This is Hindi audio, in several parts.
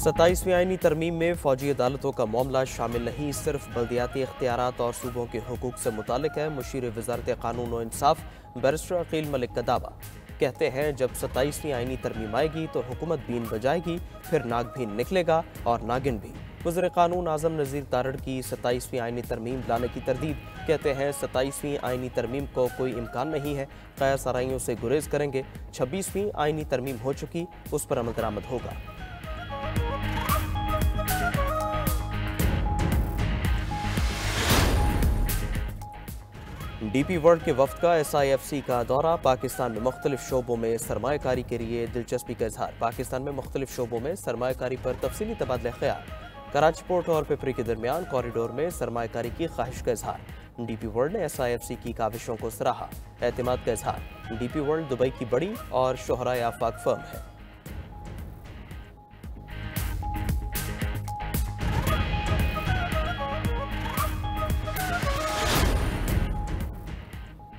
27वीं आईनी तरमीम में फौजी अदालतों का मामला शामिल नहीं, सिर्फ बल्दियाती इख्तियारात और सूबों के हुकूक से मुतालिक है। मुशीर वज़ारत कानून व इंसाफ बैरिस्टर अकील मलिक का दावा। कहते हैं जब 27वीं आईनी तरमीम आएगी तो हुकूमत बीन बजाएगी, फिर नाग भी निकलेगा और नागिन भी। वज़ीर कानून आज़म नज़ीर तारड़ की 27वीं आईनी तरमीम लाने की तरदीद। कहते हैं 27वीं आईनी तरमीम को कोई इम्कान नहीं है, क़यास आराइयों से गुरेज करेंगे। 26वीं आईनी तरमीम हो चुकी, उस पर अमल दरामद होगा। डीपी वर्ल्ड के वफ्द का SIFC का दौरा। पाकिस्तान में मुख्तलिफ शोबों में सरमायाकारी के लिए दिलचस्पी का इजहार। पाकिस्तान में मुख्तलिफ शोबों में सरमायाकारी पर तफसीली तबादला ख्याल। कराची पोर्ट और पिपरी के दरमियान कॉरिडोर में सरमायाकारी की ख्वाहिश का इजहार। डीपी वर्ल्ड ने SIFC की काविशों को सराहा, एतमाद का इजहार। डीपी वर्ल्ड दुबई की बड़ी और शोहराए आफाक फर्म है।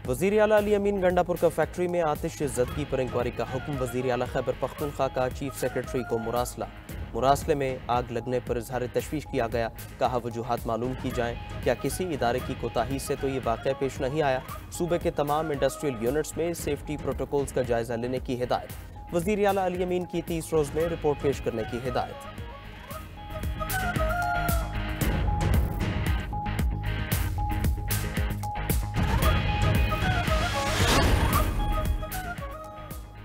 वज़ीर आला अली अमीन गंडापुर का फैक्ट्री में आतिश ज़दगी पर इंक्वायरी का हुक्म। वज़ीर आला खैबर पख्तूनख्वा का चीफ सेक्रेटरी को मुरासला। मुरासले में आग लगने पर इजहार तशवीश किया गया। कहा वजूहात मालूम की जाएं, क्या किसी इदारे की कोताही से तो ये वाक़या पेश नहीं आया। सूबे के तमाम इंडस्ट्रियल यूनिट्स में सेफ्टी प्रोटोकॉल्स का जायजा लेने की हिदायत। वज़ीर आला अली अमीन की 30 रोज़ में रिपोर्ट पेश करने की हिदायत।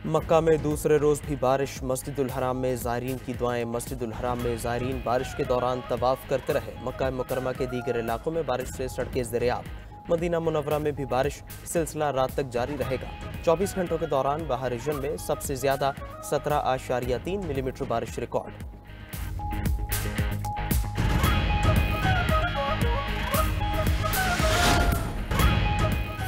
मक्का में दूसरे रोज़ भी बारिश। मस्जिदुल हराम में ज़ायरीन की दुआएं। मस्जिदुल हराम में ज़ायरीन बारिश के दौरान तवाफ़ करते रहे। मक्का मुकरमा के दीगर इलाकों में बारिश से सड़कें ज़ेर-ए-आब। मदीना मुनव्वरा में भी बारिश सिलसिला रात तक जारी रहेगा। 24 घंटों के दौरान बाहर रीजन में सबसे ज़्यादा 17.3 मिलीमीटर बारिश रिकॉर्ड।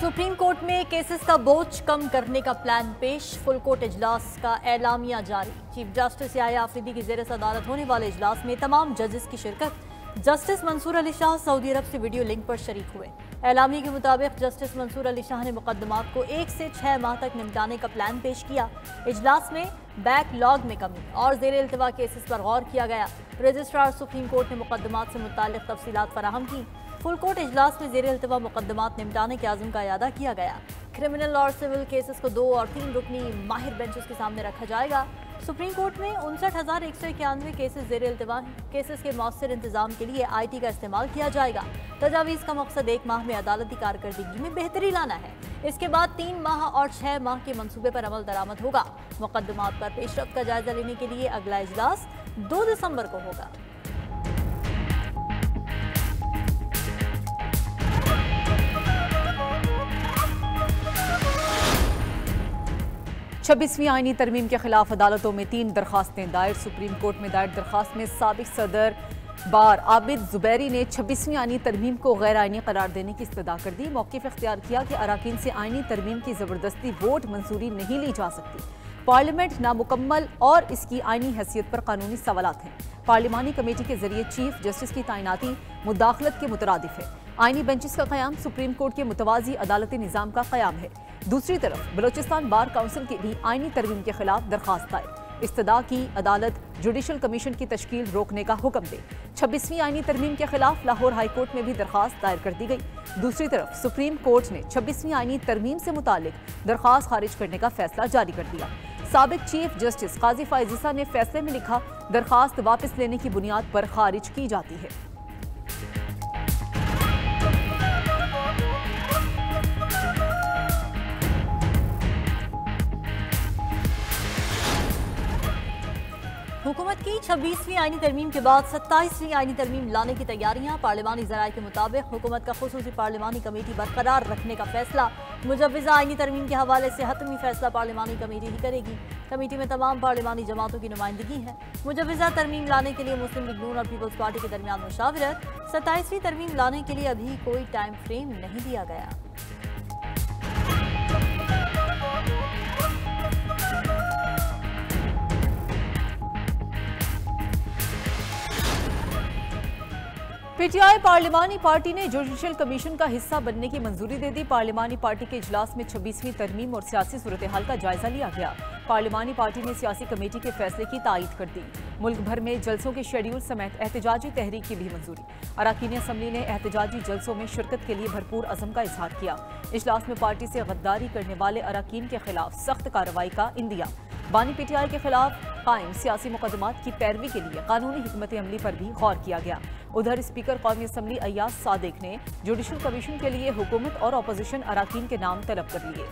सुप्रीम कोर्ट में केसेस का बोझ कम करने का प्लान पेश। फुल कोर्ट इजलास का एलामिया जारी। चीफ जस्टिस याह्या आफरीदी की ज़ेर सदारत होने वाले इजलास में तमाम जजेस की शिरकत। जस्टिस मंसूर अली शाह सऊदी अरब से वीडियो लिंक पर शरीक हुए। एलामी के मुताबिक जस्टिस मंसूर अली शाह ने मुकदमात को 1 से 6 माह तक निपटाने का प्लान पेश किया। इजलास में बैकलॉग में कमी और ज़ेर इल्तवा केसेस पर गौर किया गया। रजिस्ट्रार सुप्रीम कोर्ट ने मुकदमात से मुताल्लिक़ तफसीलात फराहम की। फुल कोर्ट इजलास में ज़ेर इल्तवा मुकदमात निपटाने के आज़म का इयादा किया गया। क्रिमिनल और सिविल केसेस को 2 और 3 रुकनी माहिर बेंचेस के सामने रखा जाएगा। सुप्रीम कोर्ट में 59,191 केसेस ज़ेर इल्तवा। केसेस के मौसर इंतजाम के लिए IT का इस्तेमाल किया जाएगा। तजावीज़ का मकसद 1 माह में अदालती कारकर्दगी में बेहतरी लाना है। इसके बाद 3 माह और 6 माह के मंसूबे पर अमल दरामद होगा। मुकदमात पर पेशरफ्त का जायजा लेने के लिए अगला इजलास 2 दिसंबर को होगा। 26वीं आईनी तरमीम के खिलाफ अदालतों में 3 दरखास्तें दायर। सुप्रीम कोर्ट में दायर दरखास्त में साबिक सदर बार आबिद जुबैरी ने 26वीं आईनी तरमीम को गैर आईनी करार देने की इस्तदा कर दी। मौक़िफ़ इख्तियार किया कि अराकीन से आईनी तरमीम की ज़बरदस्ती वोट मंजूरी नहीं ली जा सकती। पार्लियामेंट नामुकम्मल और इसकी आईनी हैसियत पर कानूनी सवालात हैं। पार्लिमानी कमेटी के जरिए चीफ जस्टिस की तैनाती मुदाखलत के मुतरादिफ है। आईनी बेंचेस का क़याम सुप्रीम कोर्ट के मुतवाज़ी अदालती निज़ाम का क़याम है। दूसरी तरफ बलोचिस्तान बार काउंसिल की भी आईनी तरमीम के खिलाफ दरखास्त दायर। इस्तदा की अदालत जुडिशल कमीशन की तश्कील रोकने का हुक्म दे। 26वीं आईनी तरमीम के खिलाफ लाहौर हाई कोर्ट में भी दरखास्त दायर कर दी गई। दूसरी तरफ सुप्रीम कोर्ट ने 26वीं आईनी तरमीम से मुतालिक दरखास्त खारिज करने का फैसला जारी कर दिया। साबिक चीफ जस्टिस काजी फाइज ईसा ने फैसले में लिखा, दरखास्त वापस लेने की बुनियाद पर खारिज की जाती है। हुकूमत की 26वीं आईनी तरमीम के बाद 27वीं आईनी तरमीम लाने की तैयारियां। पार्लिमानी ज़राए के मुताबिक हुकूमत का खुसूसी पार्लिमानी कमेटी बरकरार रखने का फैसला। मुजव्विज़ा आईनी तरमीम के हवाले से हतमी फैसला पार्लिमानी कमेटी ही करेगी। कमेटी में तमाम पार्लिमानी जमातों की नुमाइंदगी है। मुजव्विज़ा तरमीम लाने के लिए मुस्लिम लीग नून और पीपल्स पार्टी के दरमियान मुशावरत। 27वीं तरमीम लाने के लिए अभी कोई टाइम फ्रेम नहीं दिया गया। पीटीआई पार्लिमानी पार्टी ने जुडिशल कमीशन का हिस्सा बनने की मंजूरी दे दी। पार्लिमानी पार्टी के इजलास में 26वीं तरमीम और सियासी सूरत हाल का जायजा लिया गया। पार्लिमानी पार्टी ने सियासी कमेटी के फैसले की तायीद कर दी। मुल्क भर में जलसों के शेड्यूल समेत एहतजाजी तहरीक की भी मंजूरी। अरकान असम्बली ने एहतजाजी जलसों में शिरकत के लिए भरपूर अज़म का इजहार किया। इजलास में पार्टी से गद्दारी करने वाले अरकान के खिलाफ सख्त कार्रवाई का इंदिया। बानी पीटीआई के खिलाफ कायम सियासी मुकदमात की पैरवी के लिए कानूनी हिकमत अमली पर भी गौर किया गया। उधर स्पीकर कौमी असम्बली अय्याज सादिक ने जुडिशल कमीशन के लिए हुकूमत और अपोजिशन अरकान के नाम तलब कर लिए।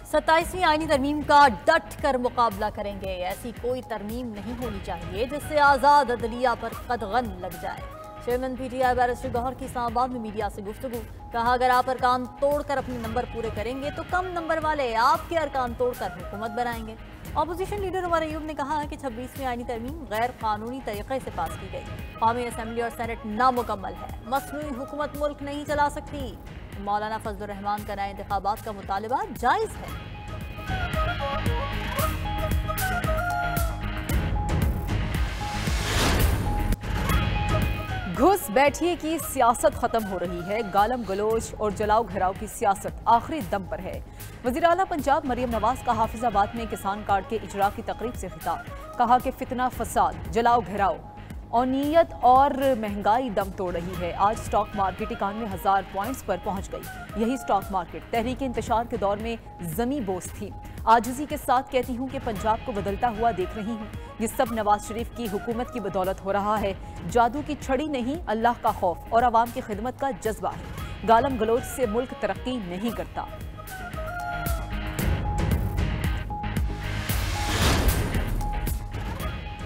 27वीं आईनी तरमीम का डट कर मुकाबला करेंगे। ऐसी कोई तरमीम नहीं होनी चाहिए जिससे आज़ाद अदलिया पर कदगन लग जाए। चेयरमैन पीटीआई बैरिस्टर गौहर की इस्लामाबाद में मीडिया से गुफ्तगू। कहा, अगर आप अरकान तोड़कर अपने नंबर पूरे करेंगे तो कम नंबर वाले आपके अरकान तोड़कर हुकूमत बनाएंगे। अपोजिशन लीडर उमर अयूब ने कहा कि 26वीं आईनी तरमीम गैर कानूनी तरीके से पास की गई। कौमी असम्बली और सेनेट नामुकम्मल है। मसनूई हुकूमत मुल्क नहीं चला सकती। मौलाना फजलुर रहमान का नए इंतखाबात का मुतालिबा जायज़ है। घुस बैठिए की सियासत खत्म हो रही है। गालम गलोच और जलाओ घराव की सियासत आखिरी दम पर है। वज़ीर आला पंजाब मरियम नवाज का हाफिजाबाद में किसान कार्ड के इजरा की तकरीब से खिताब। कहा कि फितना फसाद, जलाओ घराव, अनियत और महंगाई दम तोड़ रही है। आज स्टॉक मार्केट 91,000 पॉइंट्स पर पहुंच गई। यही स्टॉक मार्केट तहरीक इंतशार के दौर में जमी बोझ थी। आजिज़ी के साथ कहती हूँ कि पंजाब को बदलता हुआ देख रही हूँ। ये सब नवाज शरीफ की हुकूमत की बदौलत हो रहा है। जादू की छड़ी नहीं, अल्लाह का खौफ और आवाम की खिदमत का जज्बा है। गालम गलोच से मुल्क तरक्की नहीं करता।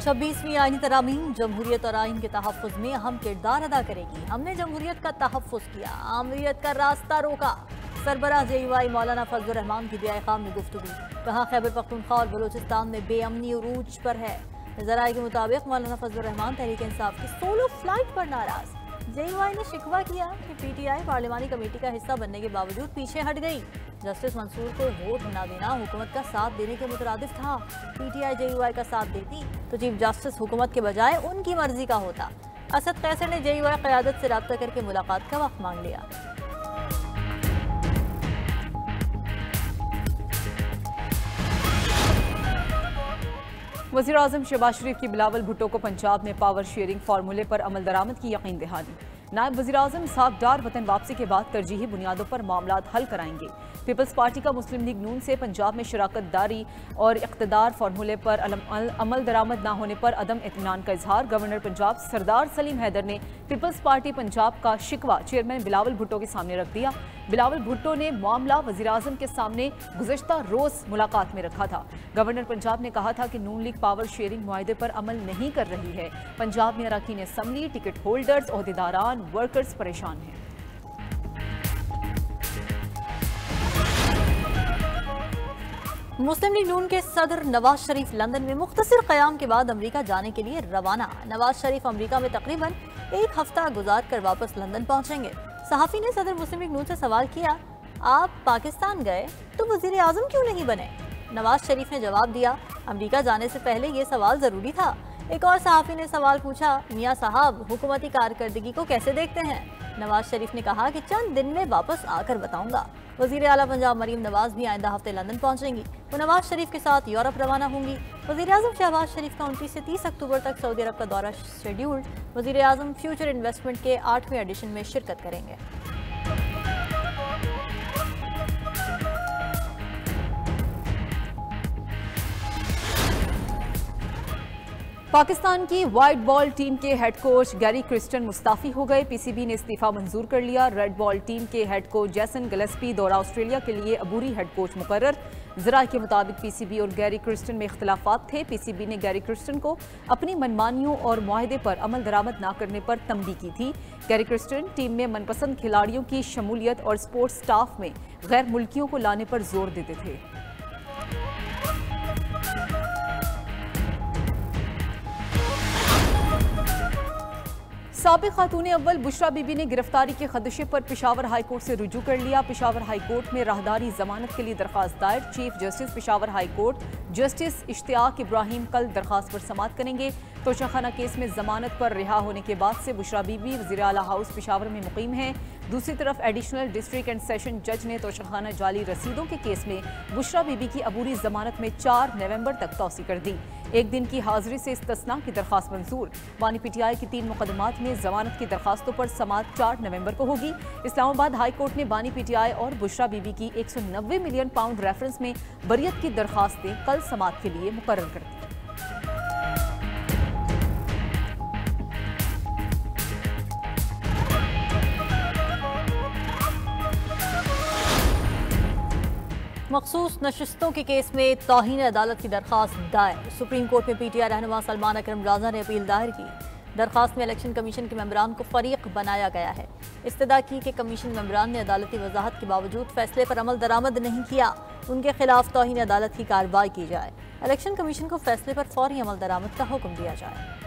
छब्बीसवीं आईनी तरामीम जमहूरियत और आइन के तहफ़्फ़ुज़ में अहम किरदार अदा करेगी। हमने जमहूरियत का तहफ़्फ़ुज़ किया, आमरीत का रास्ता रोका। सरबराह JUI मौलाना फजलुर रहमान की दिया ख़ाम में गुफ्तगू। कहा, खैबर पख्तूनख्वा और बलूचिस्तान में बेअमनी उरूज पर है। ज़राए के मुताबिक मौलाना फजलुर रहमान तहरीक इंसाफ की सोलो फ्लाइट पर नाराज़। JUI ने शिकवा किया कि PTI पार्लिमानी कमेटी का हिस्सा बनने के बावजूद पीछे हट गई। जस्टिस मंसूर को वोट न देना हुकूमत का साथ देने के मुतरादिफ था। PTI JUI का साथ देती तो चीफ जस्टिस हुकूमत के बजाय उनकी मर्जी का होता। असद कैसर ने JUI क़यादत से रब्ता करके मुलाकात का वक्त मांग लिया। वज़ीर आज़म शहबाज शरीफ की बिलावल भुट्टो को पंजाब में पावर शेयरिंग फार्मूले पर अमल दरामद की यकीन दहानी। नायब वज़ीर आज़म इसहाक़ डार वतन वापसी के बाद तरजीही बुनियादों पर मामलात हल कराएंगे। पीपल्स पार्टी का मुस्लिम लीग नून से पंजाब में शराकत दारी और इक़्तिदार फार्मूले पर अमल दरामद न होने पर अदम इत्मीनान का इजहार। गवर्नर पंजाब सरदार सलीम हैदर ने पीपल्स पार्टी पंजाब का शिकवा चेयरमैन बिलावल भुट्टो के सामने रख दिया। बिलावल भुट्टो ने मामला वज़ीर आज़म के सामने गुज़श्ता रोज़ मुलाकात में रखा था। गवर्नर पंजाब ने कहा था कि नून लीग पावर शेयरिंग मुआहदे पर अमल नहीं कर रही है। पंजाब में अरकान असम्बली, टिकट होल्डर्स, ओहदेदारान, वर्कर्स परेशान हैं। मुस्लिम लीग नून के सदर नवाज शरीफ लंदन में मुख्तसर क़याम के बाद अमरीका जाने के लिए रवाना। नवाज शरीफ अमरीका में तकरीबन एक हफ्ता गुजार कर वापस लंदन पहुंचेंगे। सहाफ़ी ने सदर मुस्लिम लीग नून से सवाल किया, आप पाकिस्तान गए तो वज़ीर आज़म क्यों नहीं बने? नवाज शरीफ ने जवाब दिया, अमरीका जाने से पहले ये सवाल ज़रूरी था। एक और सहाफ़ी ने सवाल पूछा, मियाँ साहब हुकूमती कारकर्दगी को कैसे देखते हैं? नवाज शरीफ ने कहा कि चंद दिन में वापस आकर बताऊंगा। वज़ीर आला पंजाब मरीम नवाज भी आइंदा हफ्ते लंदन पहुंचेंगी। वो नवाज शरीफ के साथ यूरोप रवाना होंगी। वज़ीर आज़म शहबाज शरीफ का 29 से 30 अक्टूबर तक सऊदी अरब का दौरा शेड्यूल्ड। वज़ीर आज़म फ्यूचर इन्वेस्टमेंट के 8वें एडिशन में शिरकत करेंगे। पाकिस्तान की वाइट बॉल टीम के head coach Gary Kristen Mustafi हो गए। PCB ने इस्तीफा मंजूर कर लिया। रेड बॉल टीम के हेड कोच जैसन गिलेस्पी दौरा ऑस्ट्रेलिया के लिए अबूरी हेड कोच मुकर्रर। ज़राए के मुताबिक PCB और गैरी क्रिस्टन में इख्तलाफात थे। PCB ने गैरी क्रिस्टन को अपनी मनमानियों और मुआहदे पर अमल दरामद न करने पर तंबी की थी। गैरी क्रिस्टन टीम में मनपसंद खिलाड़ियों की शमूलियत और स्पोर्ट्स स्टाफ में गैर मुल्कियों को लाने पर जोर देते थे। साबिक खातून अव्वल बुशरा बीबी ने गिरफ्तारी के खदशे पर पेशावर हाई कोर्ट से रुजू कर लिया। पेशावर हाई कोर्ट में राहदारी जमानत के लिए दरखास्त दायर। Chief justice Peshawar high court justice Ishtiaq Ibrahim कल दरखास्त पर समाअत करेंगे। तोशाखाना केस में जमानत पर रिहा होने के बाद से बुशरा बीबी वज़ीर आला हाउस पेशावर में मुकीम हैं। दूसरी तरफ एडिशनल डिस्ट्रिक्ट एंड सेशन जज ने तोशाखाना जाली रसीदों के केस में बुशरा बीबी की अबूरी जमानत में 4 नवंबर तक तौसी कर दी। एक दिन की हाजिरी से इस्तिस्ना की दरखास्त मंजूर। बानी पीटीआई की 3 मुकदमात में जमानत की दरखास्तों पर समाअत 4 नवंबर को होगी। इस्लामाबाद हाई कोर्ट ने बानी पीटीआई और बुशरा बीबी की 190 मिलियन पाउंड रेफरेंस में बरियत की दरखास्तें कल समाअत के लिए मुकर्रर कर दी। मखसूस नशिस्तों के केस में तौहीन अदालत की दरखास्त दायर। सुप्रीम कोर्ट में पीटीआई रहनुमा सलमान अकरम राजा ने अपील दायर की। दरखास्त में इलेक्शन कमीशन के मेंबरान को फरीक बनाया गया है। इस्तदा की कि कमीशन मेंबरान ने अदालती वजाहत के बावजूद फैसले पर अमल दरामद नहीं किया, उनके खिलाफ तौहीन अदालत की कार्रवाई की जाए। इलेक्शन कमीशन को फैसले पर फौरी अमल दरामद का हुक्म दिया जाए।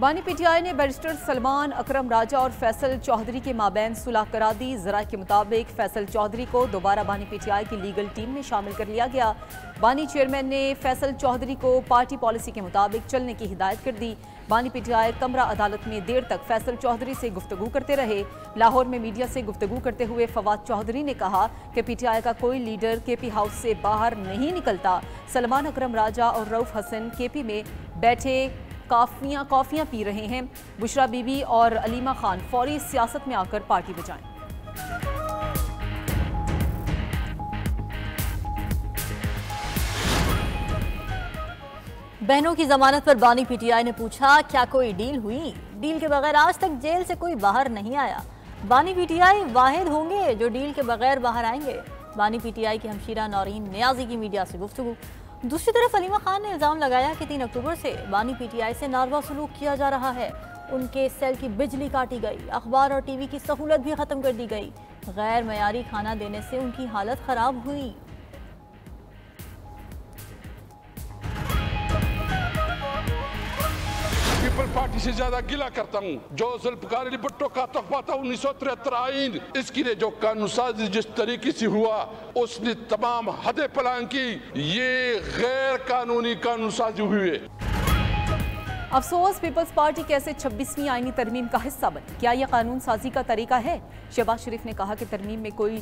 बानी पीटीआई ने बैरिस्टर सलमान अकरम राजा और फैसल चौधरी के माबैन सुलह करा दी। ज़राए के मुताबिक फैसल चौधरी को दोबारा बानी पीटीआई की लीगल टीम में शामिल कर लिया गया। बानी चेयरमैन ने फैसल चौधरी को पार्टी पॉलिसी के मुताबिक चलने की हिदायत कर दी। बानी पीटीआई कमरा अदालत में देर तक फैसल चौधरी से गुफ्तगू करते रहे। लाहौर में मीडिया से गुफ्तगू करते हुए फवाद चौधरी ने कहा कि पीटीआई का कोई लीडर केपी हाउस से बाहर नहीं निकलता। सलमान अकरम राजा और रऊफ हसन केपी में बैठे कॉफियां पी रहे हैं। बुशरा बीबी और अलीमा खान फौरी सियासत में आकर पार्टी बचाएं। बहनों की जमानत पर बानी पीटीआई ने पूछा, क्या कोई डील हुई? डील के बगैर आज तक जेल से कोई बाहर नहीं आया। बानी पीटीआई वाहिद होंगे जो डील के बगैर बाहर आएंगे। बानी पीटीआई की हमशीरा नौरीन नियाजी की मीडिया से गुफ्तगू। दूसरी तरफ अलीमा खान ने इल्ज़ाम लगाया कि 3 अक्टूबर से बानी पीटीआई से नारवा सलूक किया जा रहा है। उनके सेल की बिजली काटी गई, अखबार और टीवी की सहूलत भी ख़त्म कर दी गई। गैर मयारी खाना देने से उनकी हालत ख़राब हुई। पीपल पार्टी से ज्यादा गिला करता हूँ जो जुल्फकार भुट्टो का तोहफा था 1973 आइन, इसकी ने जो कानून साजी जिस तरीके से हुआ उसने तमाम हदें पलांग की। ये गैर कानूनी कानून साजी हुई। अफसोस पीपल्स पार्टी कैसे 26वीं आईनी तरमीम का हिस्सा बनी। क्या यह कानून साजी का तरीका है? शहबाज शरीफ ने कहा कि तरमीम में कोई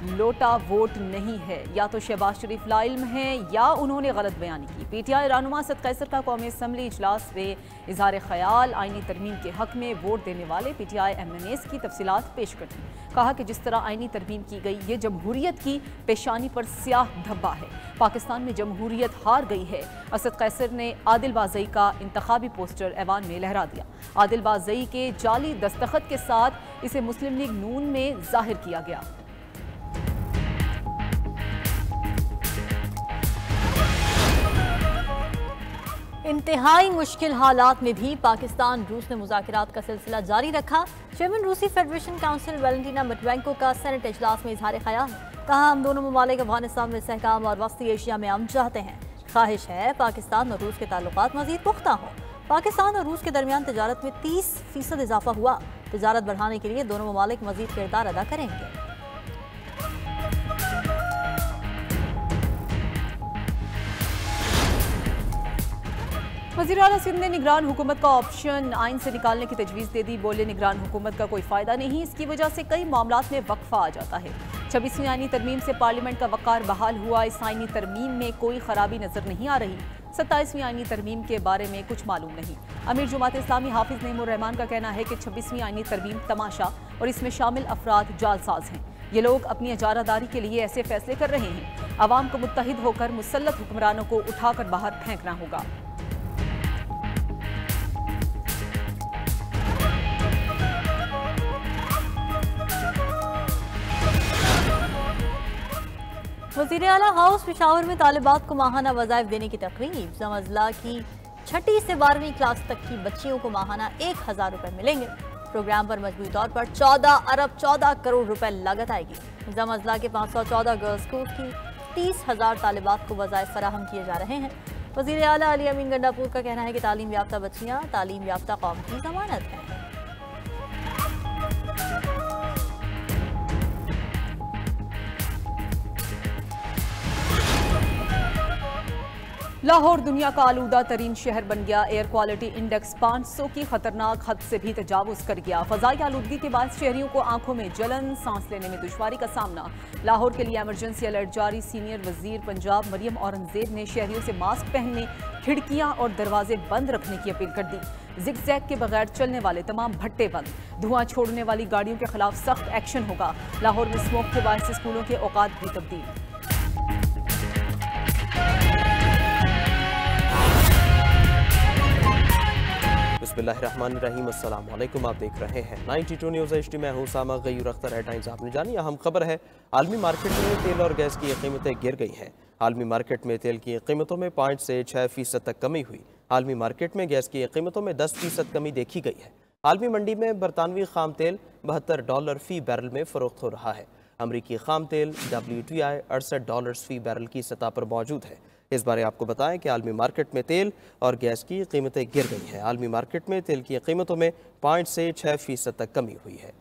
लोटा वोट नहीं है। या तो शहबाज शरीफ लाइल्म हैं या उन्होंने गलत बयानी की। पीटीआई रहनुमा असद कैसर का कौमी असम्बली इजलास में इजहार ख्याल आईनी तरमीम के हक में वोट देने वाले पीटीआई MNAs की तफसीलात पेश कर दी। कहा कि जिस तरह आईनी तरमीम की गई ये जमहूरियत की पेशानी पर स्याह धब्बा है। पाकिस्तान में जमहूरियत हार गई है। असद कैसर ने आदिल बाज़ई का इंतखाबी पोस्टर ऐवान में लहरा दिया। आदिल बाज़ई के जाली दस्तखत के साथ इसे मुस्लिम लीग नून में जाहिर किया गया। इंतहाई मुश्किल हालात में भी पाकिस्तान रूस ने मुज़ाकरात का सिलसिला जारी रखा। चेयरमैन रूसी फेडरेशन काउंसिल वैलेंटीना मटवेंको का सेनेट इजलास में इजहार ख्याल। कहा, हम दोनों ममालिक अफगानिस्तान में istihकाम और वस्ती एशिया में अमन चाहते हैं। ख्वाहिश है पाकिस्तान और रूस के ताल्लुकात मज़ीद पुख्ता हों। पाकिस्तान और रूस के दरमियान तजारत में 30% इजाफा हुआ। तजारत बढ़ाने के लिए दोनों ममालिक मज़ीद किरदार अदा करेंगे। वज़ीर आला सिंध ने निगरान हुकूमत का ऑप्शन आइन से निकालने की तजवीज़ दे दी। बोले, निगरान हुकूमत का कोई फ़ायदा नहीं, इसकी वजह से कई मामलात में वक्फा आ जाता है। 26वीं आईनी तरमीम से पार्लियामेंट का वक़ार बहाल हुआ। इस आईनी तरमीम में कोई खराबी नज़र नहीं आ रही। 27वीं आईनी तरमीम के बारे में कुछ मालूम नहीं। अमीर जुमात इस्लामी हाफिज़ नईमुर रहमान का कहना है कि 26वीं आईनी तरमीम तमाशा और इसमें शामिल अफराद जालसाज हैं। ये लोग अपनी इजारादारी के लिए ऐसे फैसले कर रहे हैं। अवाम को मुत्तहिद होकर मुसल्लत हुक्मरानों को उठाकर बाहर फेंकना होगा। वज़ीर आला हाउस पेशावर में तालिबात को माहाना वज़ाइफ देने की तकरीब। ज़मज़ला की 6ठी से 12वीं क्लास तक की बच्चियों को माहाना 1000 रुपये मिलेंगे। प्रोग्राम पर मजबूरी तौर पर 14 अरब 14 करोड़ रुपए लागत आएगी। ज़मज़ला के 514 गर्ल्स स्कूल की 30,000 तालिबात को वज़ाइफ फराहम किए जा रहे हैं। वज़ीर आला अली अमीन गंडापुर का कहना है कि तालीम याफ्ता बच्चियाँ तालीम याफ्ता कौम की ज़मानत हैं। लाहौर दुनिया का आलूदा तरीन शहर बन गया। एयर क्वालिटी इंडेक्स 500 की खतरनाक हद से भी तजावुज कर गया। फजाई आलूदगी के बाद शहरियों को आंखों में जलन, सांस लेने में दुश्वारी का सामना। लाहौर के लिए इमरजेंसी अलर्ट जारी। सीनियर वजीर पंजाब मरियम औरंगजेब ने शहरियों से मास्क पहनने, खिड़कियां और दरवाजे बंद रखने की अपील कर दी। जिगजैग के बगैर चलने वाले तमाम भट्टे बंद। धुआं छोड़ने वाली गाड़ियों के खिलाफ सख्त एक्शन होगा। लाहौर में स्मोक के बायस स्कूलों के औकात भी तब्दील। बिस्मिल्लाहिर्रहमानिर्रहीम, अस्सलाम वालेकुम। आप देख रहे हैं 92 न्यूज़ HD। मैं हूं सामा गयूर अख्तर। हेडलाइंस आपने जानी। अहम खबर है, आलमी मार्केट में तेल और गैस की कीमतें गिर गई हैं। आलमी मार्केट में तेल की कीमतों में 5 से 6% तक कमी हुई। आलमी मार्केट में गैस की कीमतों में 10% कमी देखी गई है। आलमी मंडी में बरतानवी खाम तेल $72 फी बैरल में फरोख्त हो रहा है। अमरीकी खाम तेल WTI $68 फी बैरल की सतह पर मौजूद है। इस बारे आपको बताएं कि आलमी मार्केट में तेल और गैस की कीमतें गिर गई हैं। आलमी मार्केट में तेल की कीमतों में 5 से 6% तक कमी हुई है।